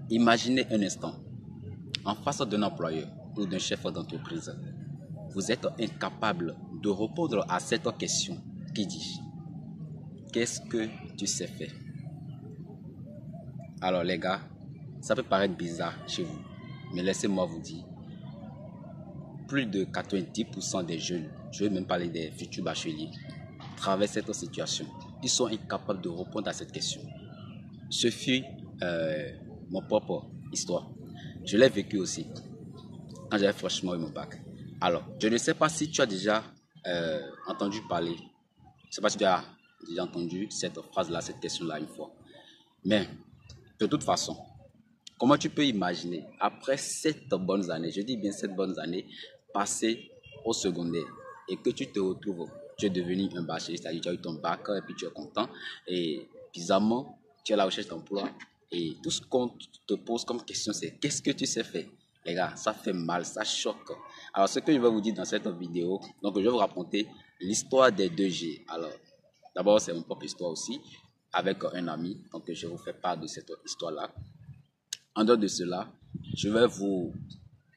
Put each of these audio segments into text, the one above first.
Imaginez un instant, en face d'un employeur ou d'un chef d'entreprise, vous êtes incapable de répondre à cette question qui dit qu'est-ce que tu sais faire? Alors les gars, ça peut paraître bizarre chez vous, mais laissez-moi vous dire, plus de 90% des jeunes, je ne vais même parler des futurs bacheliers, traversent cette situation. Ils sont incapables de répondre à cette question. Ce fut mon propre histoire. Je l'ai vécu aussi quand j'avais franchement eu mon bac. Alors, je ne sais pas si tu as déjà entendu parler, je ne sais pas si tu as déjà entendu cette phrase-là, cette question-là une fois. Mais, de toute façon, comment tu peux imaginer, après 7 bonnes années, je dis bien 7 bonnes années, passées au secondaire, et que tu te retrouves, tu es devenu un bachelier, c'est-à-dire tu as eu ton bac, et puis tu es content, et bizarrement, tu es à la recherche d'emploi, et tout ce qu'on te pose comme question, c'est qu'est-ce que tu sais faire? Les gars, ça fait mal, ça choque. Alors, ce que je vais vous dire dans cette vidéo, donc je vais vous raconter l'histoire des 2G. Alors, d'abord, c'est mon propre histoire aussi, avec un ami, donc je vous fais part de cette histoire-là. En dehors de cela, je vais vous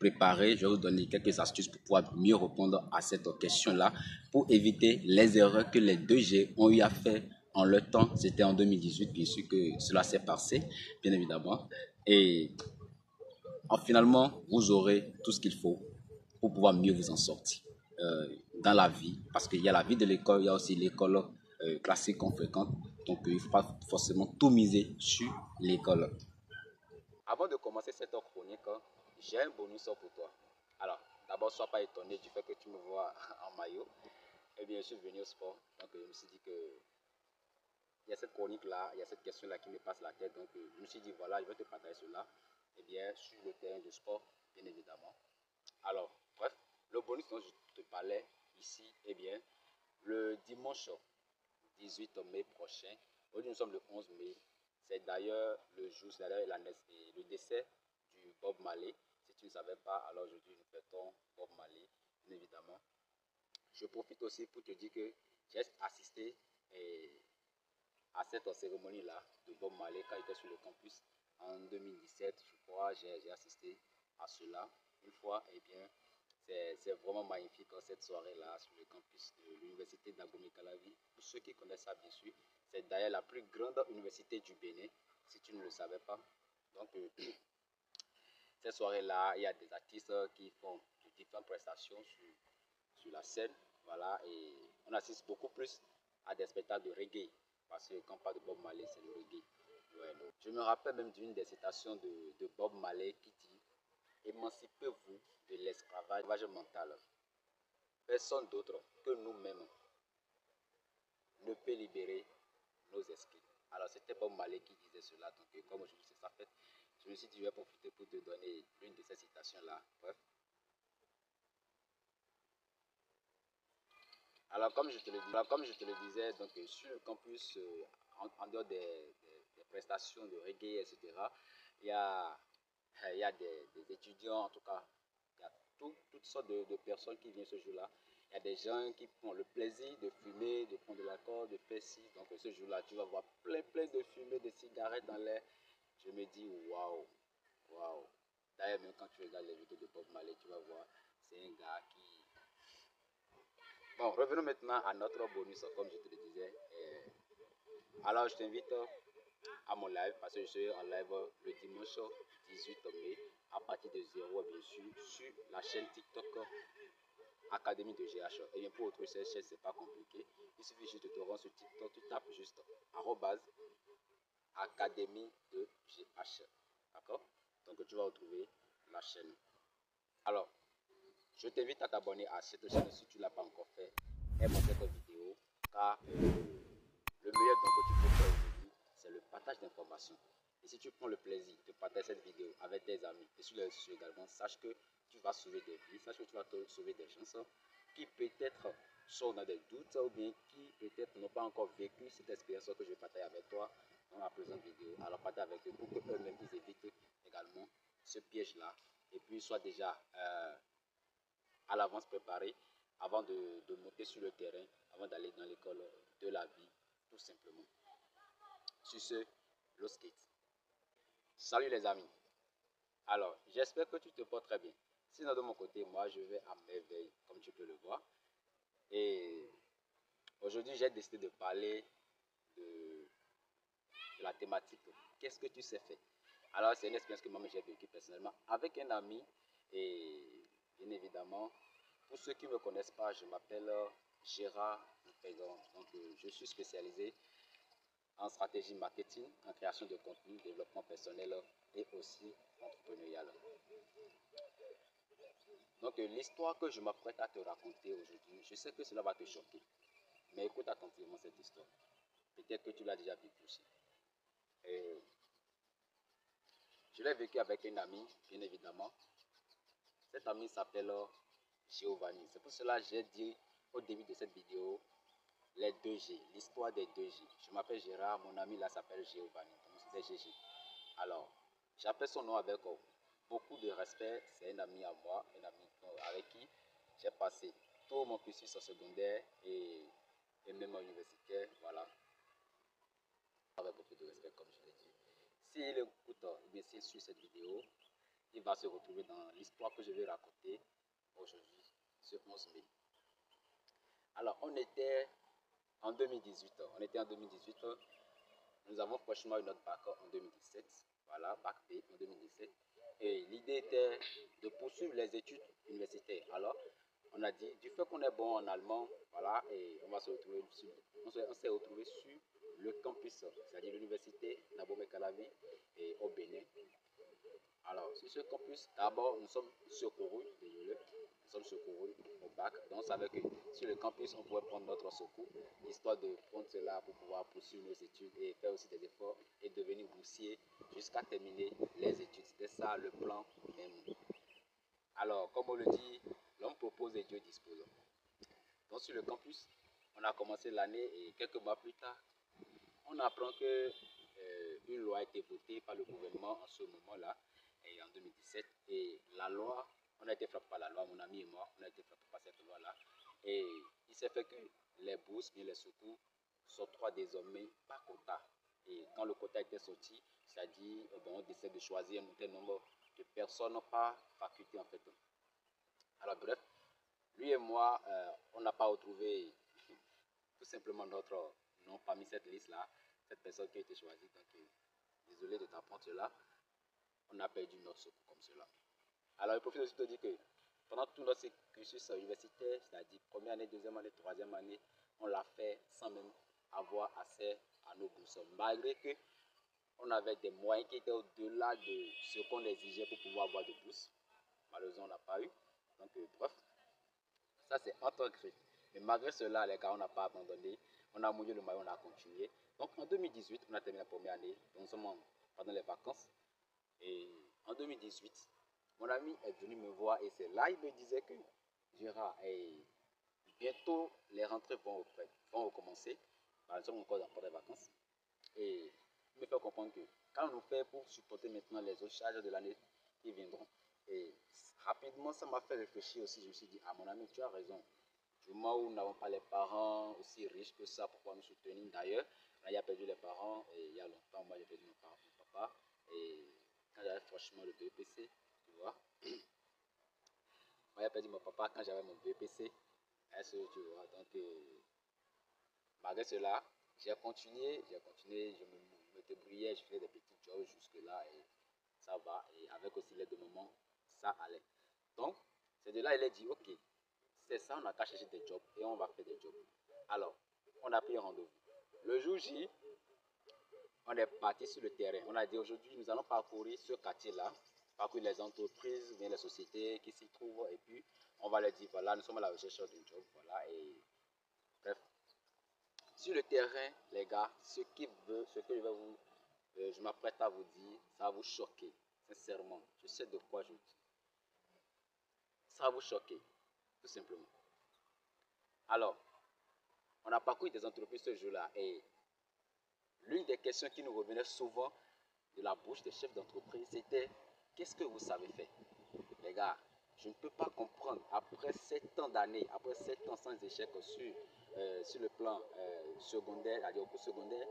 préparer, je vais vous donner quelques astuces pour pouvoir mieux répondre à cette question-là, pour éviter les erreurs que les 2G ont eu à faire en leur temps. C'était en 2018, bien sûr que cela s'est passé, bien évidemment. Et finalement, vous aurez tout ce qu'il faut pour pouvoir mieux vous en sortir dans la vie. Parce qu'il y a la vie de l'école, il y a aussi l'école classique qu'on fréquente. Donc, il ne faut pas forcément tout miser sur l'école. Avant de commencer cette chronique, j'ai un bonus pour toi. Alors, d'abord, sois pas étonné du fait que tu me vois en maillot. Eh bien, je suis venu au sport. Donc, je me suis dit que il y a cette chronique-là, il y a cette question-là qui me passe la tête. Donc, je me suis dit, voilà, je vais te partager cela. Eh bien, sur le terrain de sport, bien évidemment. Alors, bref, le bonus dont je te parlais ici, eh bien, le dimanche 18 mai prochain, aujourd'hui nous sommes le 11 mai, c'est d'ailleurs le jour, c'est d'ailleurs le décès du Bob Marley. Si tu ne savais pas, alors aujourd'hui nous fêtons Bob Marley, bien évidemment. Je profite aussi pour te dire que j'ai assisté à cette cérémonie-là de Bob Marley quand il était sur le campus en 2017, je crois, j'ai assisté à cela une fois. Eh bien, c'est vraiment magnifique cette soirée-là sur le campus de l'université d'Abomey Calavi. Pour ceux qui connaissent ça, bien sûr, c'est d'ailleurs la plus grande université du Bénin, si tu ne le savais pas. Donc, cette soirée-là, il y a des artistes qui font différentes prestations sur la scène. Voilà, et on assiste beaucoup plus à des spectacles de reggae. Parce que quand on parle de Bob Marley, c'est le reggae. Ouais, je me rappelle même d'une des citations de Bob Marley qui dit émancipez-vous de l'esclavage mental. Personne d'autre que nous-mêmes ne peut libérer nos esprits. Alors c'était Bob Marley qui disait cela. Donc comme aujourd'hui c'est sa fête, je me suis dit je vais profiter pour te donner une de ces citations-là. Bref. Alors comme je te le disais, donc sur le campus, en dehors des prestations de reggae, etc., il y a, des étudiants, en tout cas, il y a toutes sortes de personnes qui viennent ce jour-là. Il y a des gens qui font le plaisir de fumer, de prendre de l'alcool, de faire ci. Donc ce jour-là, tu vas voir plein de fumées, de cigarettes dans l'air. Je me dis, waouh, waouh. D'ailleurs, même quand tu regardes les vidéos de Bob Marley, tu vas voir, c'est un gars qui... Bon, revenons maintenant à notre bonus, comme je te le disais. Alors, je t'invite à mon live, parce que je serai en live le dimanche 18 mai, à partir de 0, bien sûr, sur la chaîne TikTok Académie de GH. Et bien, pour retrouver cette chaîne, c'est pas compliqué. Il suffit juste de te rendre sur TikTok, tu tapes juste Académie de GH. D'accord? Donc, tu vas retrouver la chaîne. Alors, je t'invite à t'abonner à cette chaîne si tu ne l'as pas encore fait. Aime cette vidéo, car le meilleur don que tu peux faire aujourd'hui, c'est le partage d'informations. Et si tu prends le plaisir de partager cette vidéo avec tes amis et sur les réseaux également, sache que tu vas sauver des vies, sache que tu vas te sauver des gens qui peut-être sont dans des doutes ou bien qui peut-être n'ont pas encore vécu cette expérience que je vais partager avec toi dans la présente vidéo. Alors partage avec eux pour qu'eux-mêmes ils évitent également ce piège-là et puis soient déjà à l'avance préparés avant de monter sur le terrain, avant d'aller dans l'école de la vie, tout simplement. Sur ce, le skate. Salut les amis. Alors, j'espère que tu te portes très bien. Sinon, de mon côté, moi, je vais à merveille, comme tu peux le voir. Et aujourd'hui, j'ai décidé de parler de la thématique qu'est-ce que tu sais faire. Alors, c'est une expérience que moi j'ai vécue personnellement avec un ami. Et bien évidemment, pour ceux qui ne me connaissent pas, je m'appelle Gérard Pégon. Donc, je suis spécialisé en stratégie marketing, en création de contenu, développement personnel et aussi entrepreneurial. Donc, l'histoire que je m'apprête à te raconter aujourd'hui, je sais que cela va te choquer, mais écoute attentivement cette histoire. Peut-être que tu l'as déjà vécue aussi. Et je l'ai vécu avec un ami, bien évidemment. Cet ami s'appelle Giovanni. C'est pour cela que j'ai dit au début de cette vidéo les 2G, l'histoire des 2G. Je m'appelle Gérard, mon ami là s'appelle Giovanni. Donc c'est GG. Alors, j'appelle son nom avec beaucoup de respect. C'est un ami à moi, un ami avec qui j'ai passé tout mon cursus au secondaire et même à universitaire. Voilà, avec beaucoup de respect, comme je l'ai dit. S'il écoute, bien s'il suit cette vidéo, il va se retrouver dans l'histoire que je vais raconter aujourd'hui, ce 11 mai. Alors, on était en 2018. Nous avons franchement eu notre bac en 2017. Voilà, bac B en 2017. Et l'idée était de poursuivre les études universitaires. Alors, on a dit, du fait qu'on est bon en allemand, voilà, et on s'est retrouvé sur le campus, c'est-à-dire l'université Nabo Mekalavi et au Bénin. Alors, sur ce campus, d'abord, nous sommes secourus, désolé, nous sommes secourus au bac. Donc, on savait que sur le campus, on pouvait prendre notre secours, histoire de prendre cela pour pouvoir poursuivre nos études et faire aussi des efforts et devenir boursier jusqu'à terminer les études. C'était ça le plan même. Alors, comme on le dit, l'homme propose et Dieu dispose. Donc, sur le campus, on a commencé l'année et quelques mois plus tard, on apprend que une loi a été votée par le gouvernement en ce moment-là, et en 2017. Et la loi, on a été frappé par la loi, mon ami et moi, on a été frappé par cette loi-là. Et il s'est fait que les bourses et les secours s'octroient désormais par quota. Et quand le quota était sorti, c'est-à-dire on décide de choisir un certain nombre de personnes par faculté en fait. Alors bref, lui et moi, on n'a pas retrouvé tout simplement notre nom parmi cette liste-là, cette personne qui a été choisie. Donc, désolé de t'apprendre cela, on a perdu notre secours comme cela. Alors, je profite aussi de te dire que pendant tout notre cursus universitaire, c'est-à-dire première année, deuxième année, troisième année, on l'a fait sans même avoir accès à nos bourses. Malgré que on avait des moyens qui étaient au-delà de ce qu'on exigeait pour pouvoir avoir des bourses. Malheureusement, on n'a pas eu. Donc, bref, ça c'est un regret. Mais malgré cela, les gars, on n'a pas abandonné. On a mouillé le maillot, on a continué. Donc en 2018, on a terminé la première année. Donc, nous sommes pendant les vacances. Et en 2018, mon ami est venu me voir et c'est là il me disait que Gérard, bientôt les rentrées vont recommencer. Nous sommes encore pendant les vacances. Et il me fait comprendre que quand on fait pour supporter maintenant les autres charges de l'année qui viendront. Et rapidement, ça m'a fait réfléchir aussi. Je me suis dit, ah mon ami, tu as raison. Du moment où nous n'avons pas les parents aussi riches que ça pour pouvoir nous soutenir. D'ailleurs, il a perdu les parents et il y a longtemps, moi j'ai perdu mon papa. Et quand j'avais franchement le BPC, tu vois, moi j'ai perdu mon papa quand j'avais mon BPC. Tu vois, donc malgré cela, j'ai continué, je me débrouillais, je faisais des petits jobs jusque-là et ça va. Et avec aussi l'aide de maman, ça allait. Donc, c'est de là il a dit, ok, c'est ça, on n'a qu'à chercher des jobs et on va faire des jobs. Alors, on a pris un rendez-vous. Le jour J, on est parti sur le terrain. On a dit aujourd'hui, nous allons parcourir ce quartier-là, parcourir les entreprises, bien les sociétés qui s'y trouvent et puis on va leur dire, voilà, nous sommes à la recherche d'un job, voilà, et bref. Sur le terrain, les gars, ce que je m'apprête à vous dire, ça va vous choquer, sincèrement. Je sais de quoi je dis. Ça va vous choquer, tout simplement. Alors, on a parcouru des entreprises ce jour-là et l'une des questions qui nous revenait souvent de la bouche des chefs d'entreprise, c'était qu'est-ce que vous savez faire? Les gars, je ne peux pas comprendre, après 7 ans d'années, après 7 ans sans échec sur le plan secondaire, c'est-à-dire au cours secondaire,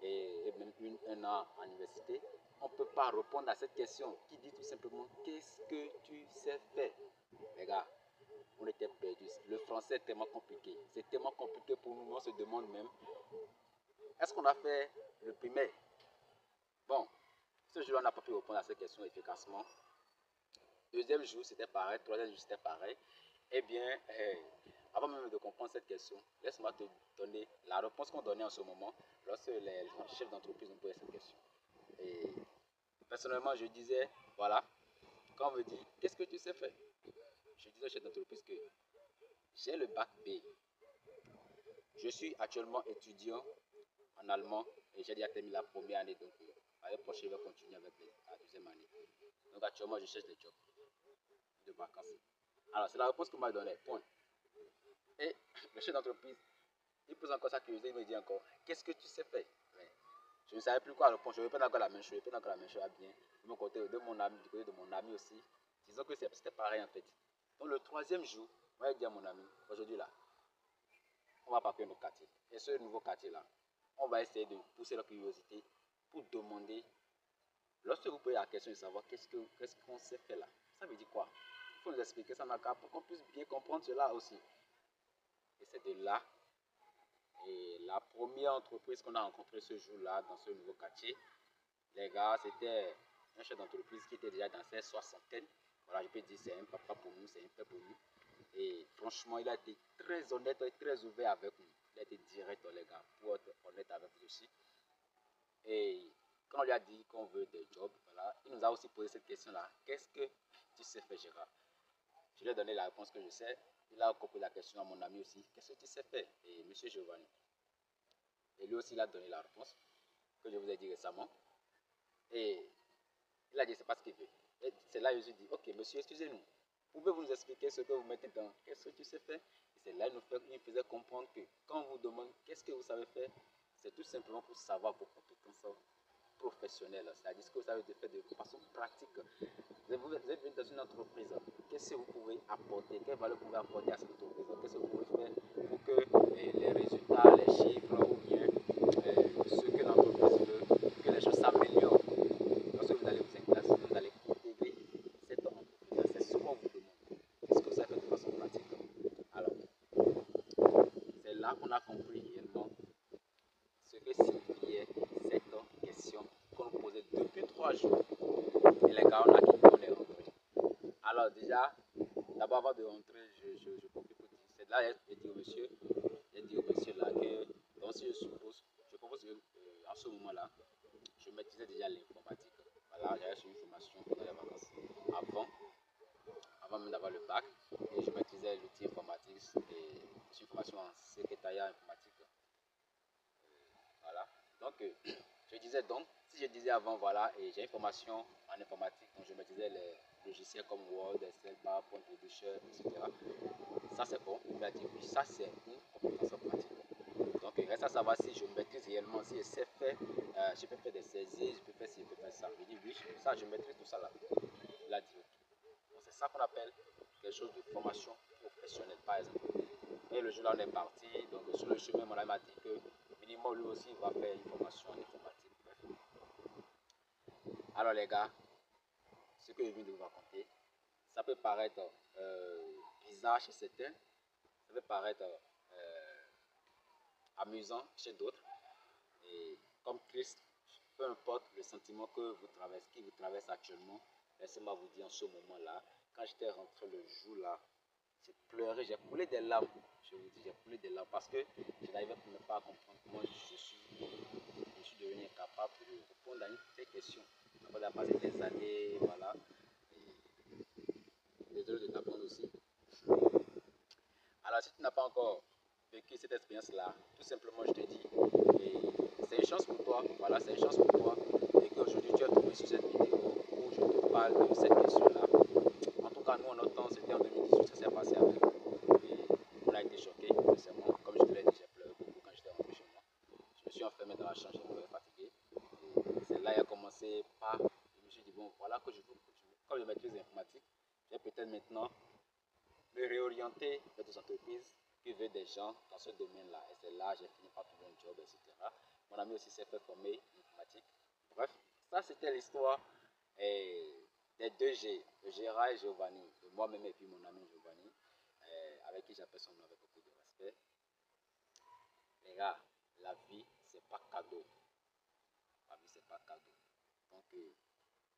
et même un an à l'université, on ne peut pas répondre à cette question qui dit tout simplement qu'est-ce que tu sais faire. Les gars, on était perdus. Le français est tellement compliqué. C'est tellement compliqué pour nous. On se demande même, est-ce qu'on a fait le primaire? Bon, ce jour-là, on n'a pas pu répondre à cette question efficacement. Deuxième jour, c'était pareil. Troisième jour, c'était pareil. Eh bien, avant même de comprendre cette question, laisse-moi te donner la réponse qu'on donnait en ce moment lorsque les chefs d'entreprise nous posaient cette question. Et personnellement, je disais, voilà, quand on me dit, qu'est-ce que tu sais faire? Je disais au chef d'entreprise que j'ai le bac B. Je suis actuellement étudiant en allemand et j'ai déjà terminé la première année. Donc, l'année prochaine, je vais continuer avec la deuxième année. Donc, actuellement, je cherche des jobs de vacances. Alors, c'est la réponse qu'on m'a donnée. Point. Et le chef d'entreprise, il pose encore sa curiosité, il me dit encore, qu'est-ce que tu sais faire? Mais je ne savais plus quoi répondre, je ne répondais encore la même chose, bien. De mon côté, de mon ami, du côté de mon ami aussi, disons que c'était pareil en fait. Donc le troisième jour, moi j'ai dit à mon ami, aujourd'hui là, on va parcourir notre quartier. Et ce nouveau quartier là, on va essayer de pousser la curiosité pour demander, lorsque vous posez la question de savoir qu'est-ce qu'on sait faire là, ça veut dire quoi? Il faut nous expliquer ça pour qu'on puisse bien comprendre cela aussi. Et c'est de là. Et la première entreprise qu'on a rencontrée ce jour-là dans ce nouveau quartier, les gars, c'était un chef d'entreprise qui était déjà dans ses soixantaines. Voilà, je peux dire c'est un papa pour nous, c'est un père pour nous. Et franchement, il a été très honnête et très ouvert avec nous. Il a été direct, les gars, pour être honnête avec nous aussi. Et quand on lui a dit qu'on veut des jobs, voilà, il nous a aussi posé cette question-là. Qu'est-ce que tu sais faire, Gérard? Je lui ai donné la réponse que je sais. Il a posé la question à mon ami aussi. Qu'est-ce que tu sais faire? Et monsieur Giovanni. Et lui aussi, il a donné la réponse que je vous ai dit récemment. Et il a dit, c'est pas ce qu'il veut. Et c'est là que je lui ai dit, ok, monsieur, excusez-nous. Pouvez-vous nous expliquer ce que vous mettez dans qu'est-ce que tu sais faire? Et c'est là qu'il nous faisait comprendre que quand on vous demande qu'est-ce que vous savez faire, c'est tout simplement pour savoir vos compétences professionnelles. C'est-à-dire ce que vous savez faire de façon pratique. Vous êtes venu dans une entreprise. Qu'est-ce que vous pouvez apporter? Quelle valeur vous pouvez apporter à cette entreprise? Qu'est-ce que vous pouvez faire pour que les résultats, les chiffres ou bien ce que l'entreprise veut, que les choses s'améliorent? Lorsque vous allez vous allez intégrer cette entreprise. C'est ce qu'on vous demande. Qu'est-ce que vous savez faire de façon pratique? Alors, c'est là qu'on a compris réellement ce que signifiait cette question qu'on nous posait depuis 3 jours. Et les gars, on a quitté, on est rentré. Alors déjà, d'abord avant de rentrer, je profite pour dire, c'est là que j'ai dit au monsieur là que, donc si je propose que à ce moment-là, je maîtrisais déjà l'informatique. Voilà, j'avais suivi une formation pendant les vacances. Avant même d'avoir le bac, et je maîtrisais l'outil informatique et une formation en secrétariat informatique. Voilà. Donc, je disais donc, si je disais avant, voilà, et j'ai une formation en informatique, donc je maîtrisais les logiciels comme Word, Excel, PowerPoint, Publisher, etc. Ça, c'est bon. Il m'a dit, oui, ça, c'est une compétence pratique. Donc, il reste à savoir si je maîtrise réellement, si je sais faire, je peux faire des saisies, je peux faire ci, je peux faire ça. Il dit, oui, ça, je maîtrise tout ça là. Il a dit, ok. Donc, c'est ça qu'on appelle quelque chose de formation professionnelle, par exemple. Et le jour-là, on est parti. Donc, sur le chemin, mon ami m'a dit que minimum, lui aussi, va faire une formation en informatique. Bref. Alors, les gars, ce que je viens de vous raconter, ça peut paraître bizarre chez certains, ça peut paraître amusant chez d'autres. Et comme Christ, peu importe le sentiment qui vous traverse actuellement, laissez-moi vous dire en ce moment-là, quand j'étais rentré le jour là, j'ai pleuré, j'ai coulé des larmes. Je vous dis, j'ai coulé des larmes parce que je n'arrivais pas à comprendre comment je suis devenu incapable de répondre à une telle question. Après avoir passé des années, voilà. Et désolé de t'apprendre aussi. Alors, si tu n'as pas encore vécu cette expérience-là, tout simplement, je te dis, c'est une chance pour toi, voilà, c'est une chance pour toi, et qu'aujourd'hui, tu as trouvé sur cette vidéo où je te parle de cette question-là. En tout cas, nous, en notre temps, c'était en 2018 que ça s'est passé avec nous, et on a été choqués, sincèrement. Comme je te l'ai dit, j'ai pleuré beaucoup quand j'étais rentré chez moi. Je me suis enfermé dans la chambre, j'étais fatigué. Et c'est là qu'il a commencé par, je me suis dit, bon, voilà que comme je maîtrise l'informatique, je vais peut-être maintenant me réorienter vers des entreprises qui veulent des gens dans ce domaine-là. Et c'est là que j'ai fini par trouver un job, etc. Mon ami aussi s'est fait former en informatique. Bref, Ça, c'était l'histoire des deux G, de Gérard et Giovanni, de moi-même et puis mon ami Giovanni, avec qui j'appelle son nom avec beaucoup de respect. Les gars, la vie, c'est pas cadeau. La vie, c'est pas cadeau. Donc,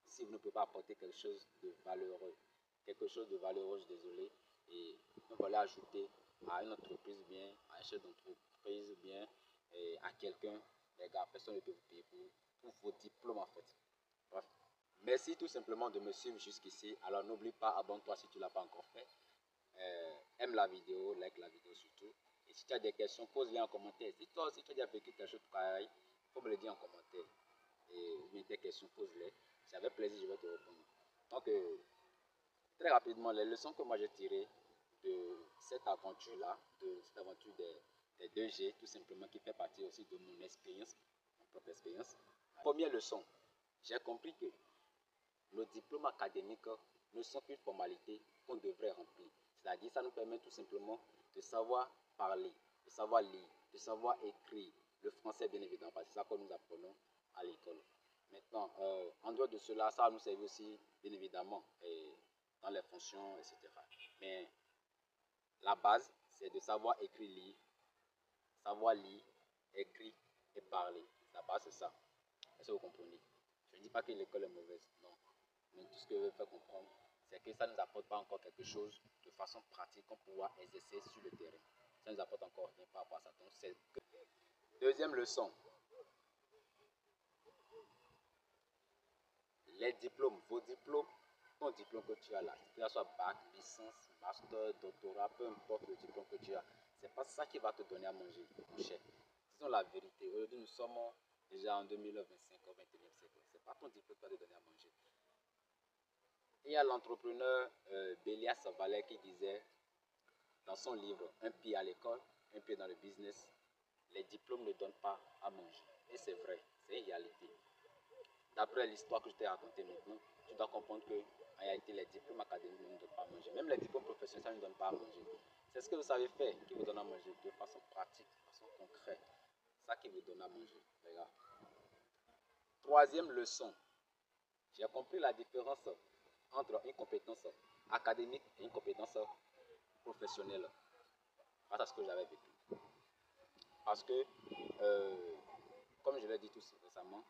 si vous ne pouvez pas apporter quelque chose de valeureux, je suis désolé, et vous voulez ajouter à une entreprise bien, à un chef d'entreprise bien, et à quelqu'un, les gars, personne ne peut vous payer pour vos diplômes en fait. Bref. Merci tout simplement de me suivre jusqu'ici. Alors n'oublie pas, abonne-toi si tu ne l'as pas encore fait. Aime la vidéo, like la vidéo surtout. Et si tu as des questions, pose-les en commentaire. Si toi aussi tu as déjà vécu quelque chose pareil, il faut me le dire en commentaire. Et bien tes questions, pose-les. Si avec plaisir, je vais te répondre. Donc, très rapidement, les leçons que moi j'ai tirées de cette aventure-là, de cette aventure des 2G, tout simplement, qui fait partie aussi de mon expérience, mon propre expérience. Première leçon, j'ai compris que nos diplômes académiques ne sont qu'une formalité qu'on devrait remplir. C'est-à-dire, ça nous permet tout simplement de savoir parler, de savoir lire, de savoir écrire. Le français, bien évidemment, parce que c'est ça que nous apprenons à l'école. Maintenant, en dehors de cela, ça va nous servir aussi, bien évidemment, dans les fonctions, etc. Mais la base, c'est de savoir écrire, lire, savoir lire, écrire et parler. La base, c'est ça. Est-ce que vous comprenez? Je ne dis pas que l'école est mauvaise, non. Mais tout ce que je veux faire comprendre, c'est que ça ne nous apporte pas encore quelque chose de façon pratique qu'on pourra exercer sur le terrain. Ça ne nous apporte encore rien par rapport à ça. Donc, c'est que... Deuxième leçon, les diplômes, vos diplômes, ton diplôme que tu as là, que ce soit bac, licence, master, doctorat, peu importe le diplôme que tu as, c'est pas ça qui va te donner à manger, mon cher. Disons la vérité, aujourd'hui nous sommes déjà en 2025 au 21e siècle. C'est pas ton diplôme qui va te donner à manger. Il y a l'entrepreneur Bélias Valet qui disait dans son livre Un pied à l'école, un pied dans le business, les diplômes ne donnent pas à manger. Et c'est vrai, c'est une réalité. D'après l'histoire que je t'ai racontée maintenant, tu dois comprendre que en réalité, les diplômes académiques ne nous donnent pas à manger. Même les diplômes professionnels, ça ne nous donne pas à manger. C'est ce que vous savez faire qui vous donne à manger de façon pratique, de façon concrète. Ça qui vous donne à manger, les gars. Troisième leçon, j'ai compris la différence entre une compétence académique et une compétence professionnelle grâce à ce que j'avais vécu. Parce que, comme je l'ai dit tout récemment,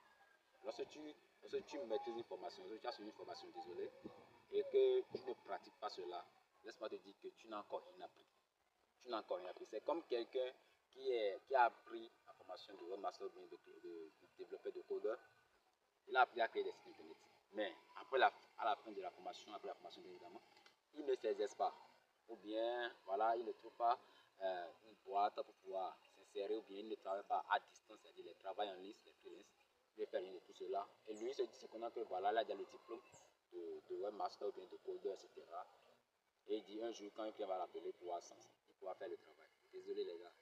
lorsque tu maîtrises une formation, lorsque tu as suivi une formation, désolé, et que tu ne pratiques pas cela, laisse-moi te dire que tu n'as encore rien appris. Tu n'as encore rien appris. C'est comme quelqu'un qui a appris la formation de webmaster, de développeur de codeur. Il a appris à créer des sites internet. Mais à la fin de la formation, après la formation bien évidemment, il ne s'exerce pas. Ou bien, voilà, il ne trouve pas une boîte pour pouvoir s'insérer, ou bien il ne travaille pas à distance, c'est-à-dire les travail en ligne, les freelance, il ne fait rien de tout cela. Et lui, il se dit cependant que voilà, là, il a le diplôme de webmaster ou bien de codeur, etc. Et il dit un jour, quand un client va l'appeler, il pourra faire le travail. Désolé les gars.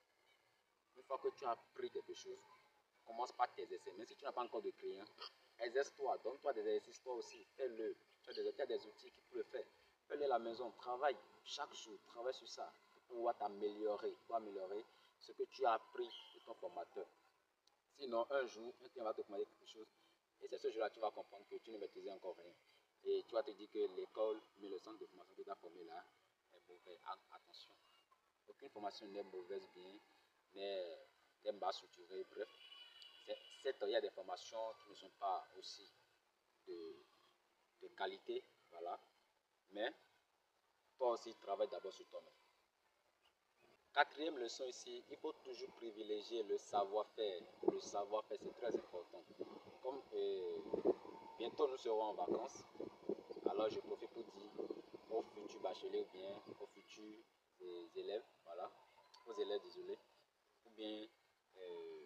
Une fois que tu as appris quelque chose, commence par t'exercer. Même si tu n'as pas encore de clients, exerce-toi, donne-toi des exercices toi aussi, fais-le. Tu as des outils qui peuvent le faire. Fais-le à la maison, travaille chaque jour, travaille sur ça pour pouvoir t'améliorer, pour améliorer ce que tu as appris de ton formateur. Sinon, un jour, un client va te demander quelque chose et c'est ce jour-là que tu vas comprendre que tu ne maîtrisais encore rien. Et tu vas te dire que l'école, mais le centre de formation que tu as formé là est mauvais. Attention, aucune formation n'est mauvaise, bien, n'est mal structurée, bref. Il y a des formations qui ne sont pas aussi de qualité, voilà. Mais toi aussi, travaille d'abord sur toi-même. Quatrième leçon ici, il faut toujours privilégier le savoir-faire. Le savoir-faire, c'est très important. Comme bientôt nous serons en vacances, alors je profite pour dire aux futurs bacheliers ou bien aux futurs élèves, voilà, aux élèves, désolé, ou bien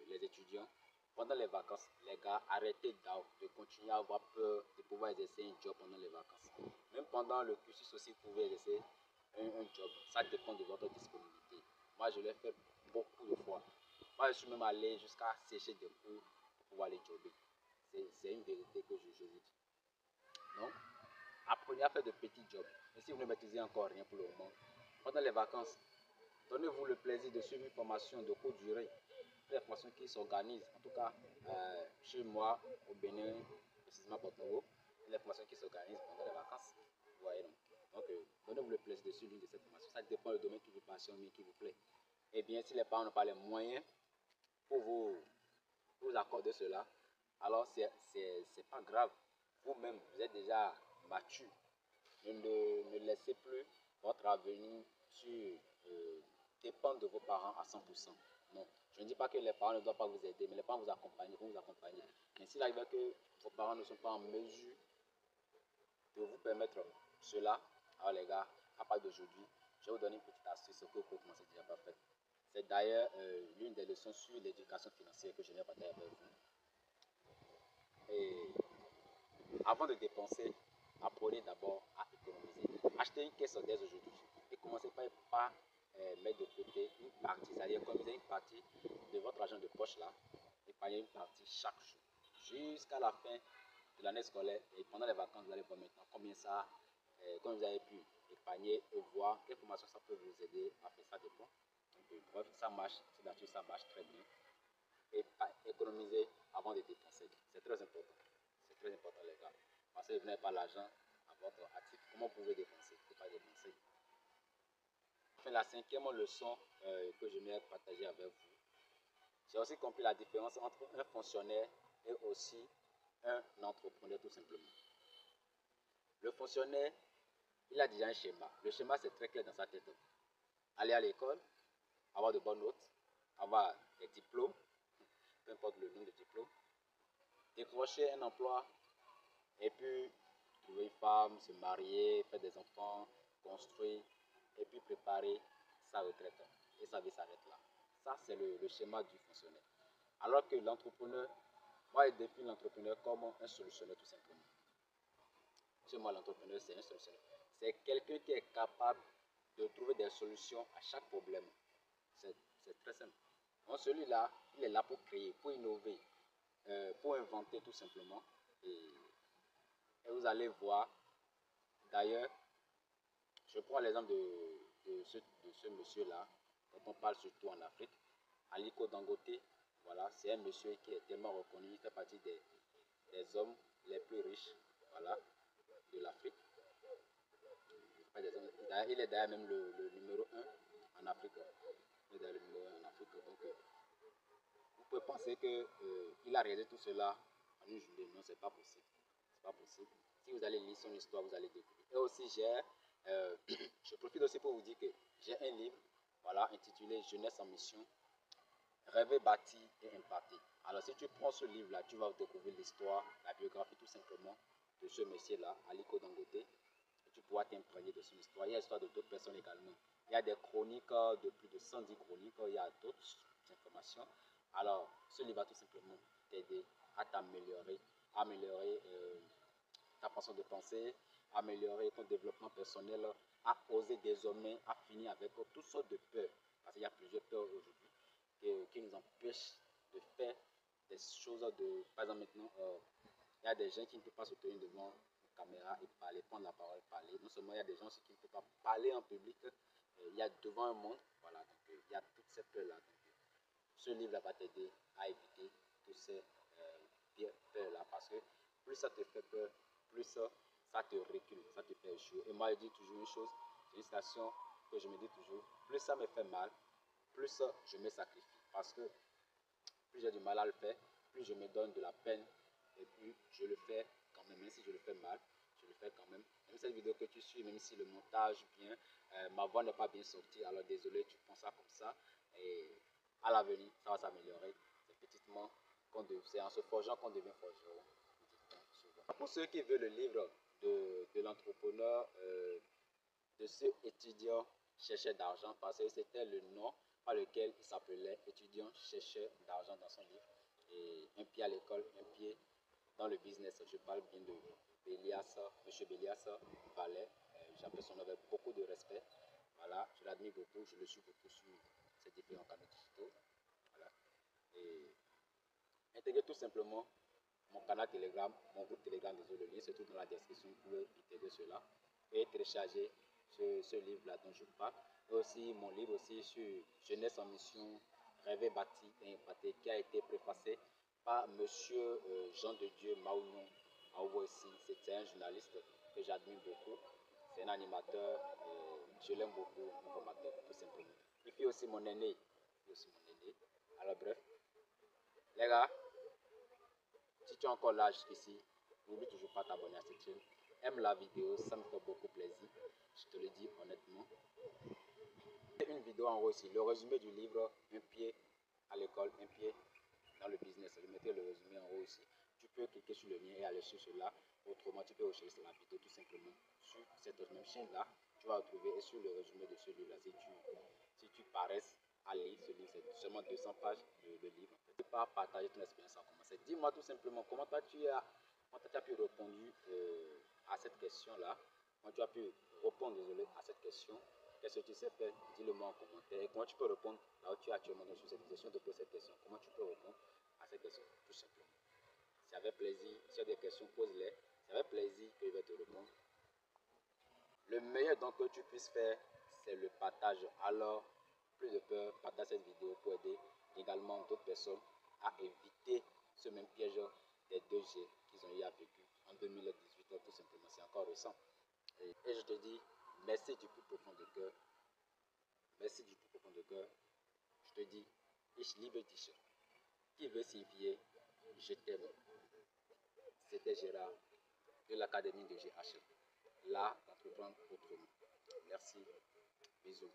les étudiants, pendant les vacances, les gars, arrêtez de continuer à avoir peur de pouvoir exercer un job pendant les vacances. Même pendant le cursus aussi, vous pouvez exercer un job. Ça dépend de votre disponibilité. Moi, je l'ai fait beaucoup de fois. Moi, je suis même allé jusqu'à sécher des cours pour pouvoir aller jobber. C'est une vérité que je vous dis. Donc, apprenez à faire de petits jobs. Et si vous ne maîtrisez encore rien pour le moment, pendant les vacances, donnez-vous le plaisir de suivre une formation de courte durée. Des formations qui s'organisent, en tout cas chez moi au Bénin précisément à Porto Novo, et les formations qui s'organisent pendant les vacances. Vous voyez donc. Donc, donnez-vous le plaisir de suivre l'une de ces formations. Ça dépend du domaine qui vous passionne, qui vous plaît. Et bien, si les parents n'ont pas les moyens pour vous accorder cela, alors c'est pas grave. Vous-même, vous êtes déjà mature. Ne laissez plus votre avenir dépendre de vos parents à 100%. Non, je ne dis pas que les parents ne doivent pas vous aider, mais les parents vous accompagnent, vont vous accompagner. Mais s'il arrive que vos parents ne sont pas en mesure de vous permettre cela, alors les gars, à part d'aujourd'hui, je vais vous donner une petite astuce que vous pouvez commencer déjà pas fait. C'est d'ailleurs l'une des leçons sur l'éducation financière que je viens partager avec vous. Et avant de dépenser, apprenez d'abord à économiser. Achetez une caisse dès aujourd'hui et commencez par mettre de côté une partie, c'est-à-dire économiser une partie de votre argent de poche là, épargnez une partie chaque jour jusqu'à la fin de l'année scolaire et pendant les vacances, vous allez voir maintenant combien vous avez pu épargner et voir quelle formation ça peut vous aider à faire ça de bon. Donc, bref, ça marche, c'est là-dessus, ça marche très bien. Et économiser avant de dépenser, c'est très important. C'est très important les gars. Parce que vous n'avez pas l'argent à votre actif, comment vous pouvez dépenser? Il ne faut pas dépenser. Enfin, la cinquième leçon que je vais partager avec vous, j'ai aussi compris la différence entre un fonctionnaire et aussi un entrepreneur tout simplement. Le fonctionnaire, il a déjà un schéma. Le schéma, c'est très clair dans sa tête. Aller à l'école, avoir de bonnes notes, avoir des diplômes, peu importe le nom de diplôme, décrocher un emploi et puis trouver une femme, se marier, faire des enfants, construire et puis préparer sa retraite. Et sa vie s'arrête là. Ça, c'est le schéma du fonctionnaire. Alors que l'entrepreneur, moi, je définis l'entrepreneur comme un solutionneur tout simplement. Chez moi, l'entrepreneur, c'est un solutionneur. C'est quelqu'un qui est capable de trouver des solutions à chaque problème. C'est très simple. Donc celui-là, il est là pour créer, pour innover, pour inventer tout simplement. Et vous allez voir, d'ailleurs, je prends l'exemple de ce monsieur-là, dont on parle surtout en Afrique, Aliko Dangote. Voilà, c'est un monsieur qui est tellement reconnu, il fait partie des hommes les plus riches, voilà, de l'Afrique. Il est d'ailleurs même le numéro 1 en Afrique. Il est d'ailleurs le numéro 1 en Afrique. Donc, vous pouvez penser qu'il a réalisé tout cela en une journée. Non, c'est pas possible. C'est pas possible. Si vous allez lire son histoire, vous allez découvrir. Et aussi, je profite aussi pour vous dire que j'ai un livre, voilà, intitulé Jeunesse en mission, rêver, bâtir et imparter. Alors, si tu prends ce livre-là, tu vas découvrir l'histoire, la biographie tout simplement de ce monsieur-là, Aliko Dangote. Et tu pourras t'imprégner de son histoire. Il y a l'histoire de d'autres personnes également. Il y a des chroniques, de plus de 110 chroniques. Il y a d'autres informations. Alors, ce livre va tout simplement t'aider à t'améliorer, améliorer ta façon de penser, améliorer ton développement personnel, à oser désormais, à finir avec toutes sortes de peurs. Parce qu'il y a plusieurs peurs aujourd'hui qui nous empêchent de faire des choses par exemple maintenant, il y a des gens qui ne peuvent pas se tenir devant une caméra et parler, prendre la parole, parler. Non seulement il y a des gens qui ne peuvent pas parler en public, il y a devant un monde, voilà, donc il y a toutes ces peurs-là. Ce livre va t'aider à éviter toutes ces peurs-là parce que plus ça te fait peur, plus ça te recule, ça te fait échouer. Et moi, je dis toujours une chose, c'est une citation que je me dis toujours, plus ça me fait mal, plus je me sacrifie. Parce que plus j'ai du mal à le faire, plus je me donne de la peine et puis je le fais quand même si je le fais mal, je le fais quand même. Même cette vidéo que tu suis, même si le montage bien, ma voix n'est pas bien sortie, alors désolé, tu prends ça comme ça et à l'avenir, ça va s'améliorer. C'est petitement c'est en se forgeant qu'on devient forgeron. Pour ceux qui veulent le livre de l'entrepreneur, de ce étudiant chercheur d'argent, parce que c'était le nom par lequel il s'appelait étudiant chercheur d'argent dans son livre. Et un pied à l'école, un pied dans le business. Je parle bien de Bélias, M. Bélias Vallet. J'appelle son nom avec beaucoup de respect. Voilà, je l'admire beaucoup, je le suis beaucoup sur ces différents canaux digitaux. Voilà. Et intégrez tout simplement mon canal Telegram, mon groupe Telegram, désolé, le lien se trouve dans la description, vous pouvez intégrer cela et télécharger ce livre-là dont je vous parle. Et aussi mon livre aussi sur Jeunesse en mission, rêver, bâti et impacté, qui a été préfacé par Monsieur Jean de Dieu Maounon Aouba aussi, c'est un journaliste que j'admire beaucoup. C'est un animateur, je l'aime beaucoup, un formateur, tout simplement. Et puis aussi mon aîné. Alors bref, les gars, si tu es encore là jusqu'ici, n'oublie toujours pas t'abonner à cette chaîne. Aime la vidéo, ça me fait beaucoup plaisir. Je te le dis honnêtement. Une vidéo en haut aussi, le résumé du livre, un pied à l'école, un pied dans le business. Je mettrai le résumé en haut aussi. Tu peux cliquer sur le lien et aller sur cela. Autrement, tu peux rechercher la vidéo tout simplement sur cette même chaîne là. Tu vas retrouver et sur le résumé de ce livre là. Si tu paraisses à lire ce livre, c'est seulement 200 pages de livre. Tu ne peux pas partager ton expérience en commencer. Dis-moi tout simplement comment tu as pu répondre à cette question là. Comment tu as pu répondre, désolé, à cette question. Qu'est-ce que tu sais faire? Dis-le-moi en commentaire. Et comment tu peux répondre là où tu es actuellement sur cette question, te pose cette question. Comment tu peux répondre à cette question? Tout simplement. C'est avec plaisir. Si tu as des questions, pose-les. C'est avec plaisir que je vais te répondre. Le meilleur donc que tu puisses faire, c'est le partage. Alors, plus de peur, partage cette vidéo pour aider également d'autres personnes à éviter ce même piège des 2G qu'ils ont eu à vécu en 2018, tout simplement. C'est encore récent. Et je te dis merci du plus profond de cœur. Merci du plus profond de cœur. Je te dis, ich liebe dich, qui veut signifier je t'aime. C'était Gérard de l'Académie de GH. Là, d'entreprendre autrement. Merci. Bisous.